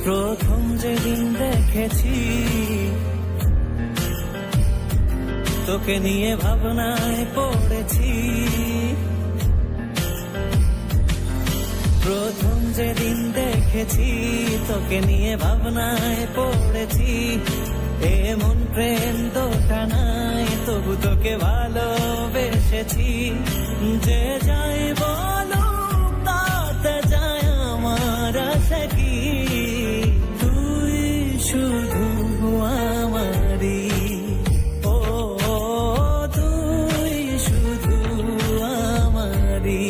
প্রথম যেদিন দেখেছি তোকে নিয়ে ভাবনায় পড়েছি, প্রথম যেদিন দেখেছি তোকে নিয়ে ভাবনায় পড়েছি। এমন প্রেম তোটা নাই, তবু তোকে ভালোবেসেছি। যে যাই বলো তাতে যায় আমার আশা কি, তুই শুধু আমারই, ও তুই শুধু আমারই।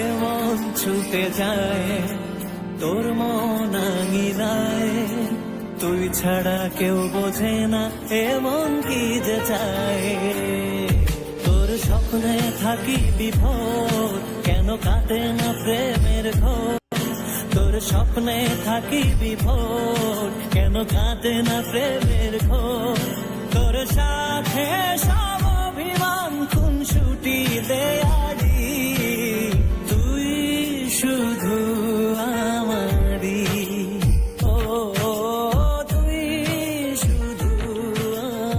এমন ছুটে যায় তোর মন আঙিনায়, তুই ছাড়া কেউ বোঝে না এমন কি যে চায়। তোর স্বপ্নে থাকি বিভোর, কেন কাটে না প্রেমের ঘোর। তোর স্বপ্নে থাকি বিভোর, কেন কাটে না প্রেমের ঘোর। তোর সাথে সব অভিমান খুনসুটি দেয়ারি, তুই শুধু আমারই, ও তুই শুধু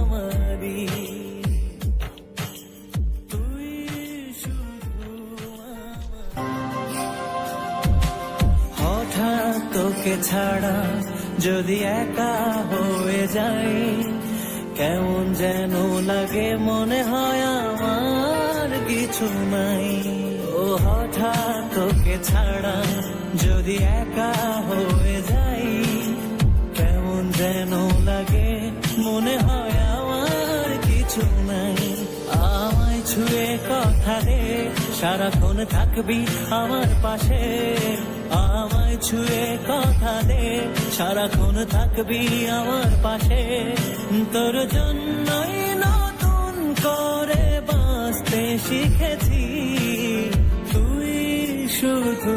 আমারই, তুই শুধু আমারই। হঠাৎ তোকে ছাড়া যদি একা হয়ে যাই, কেমন যেন লাগে, মনে হয় আমার কিছু নাই। ও হঠাৎ তোকে ছাড়া যদি একা হয়ে যাই, কেমন যেন লাগে, মনে হয় আমার কিছু নাই। আমায় ছুঁয়ে কথা দে, সারাক্ষণ থাকবি আমার পাশে। আমায় ছুঁয়ে কথা দে, সারাক্ষণ থাকবি আমার পাশে। তোর জন্যই নতুন করে বাঁচতে শিখেছি, তুই শুধু